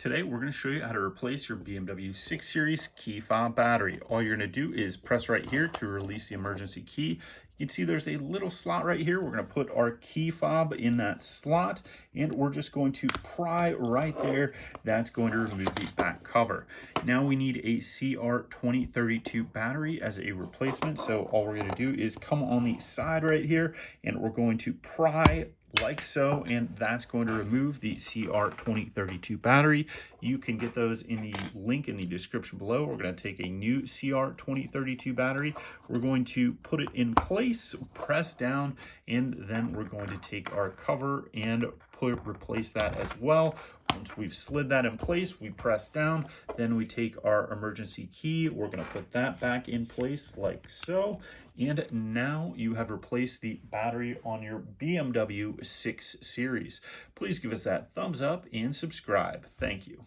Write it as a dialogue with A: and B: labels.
A: Today, we're going to show you how to replace your BMW 6 Series Key Fob Battery. All you're going to do is press right here to release the emergency key. You can see there's a little slot right here. We're going to put our key fob in that slot, and we're just going to pry right there. That's going to remove the back cover. Now we need a CR2032 battery as a replacement. So all we're going to do is come on the side right here, and we're going to pry like so, and that's going to remove the CR2032 battery. You can get those in the link in the description below. We're going to take a new CR2032 battery. We're going to put it in place, press down, and then we're going to take our cover and replace that as well. Once we've slid that in place, we press down, then we take our emergency key. We're going to put that back in place like so. And now you have replaced the battery on your BMW 6 Series. Please give us that thumbs up and subscribe. Thank you.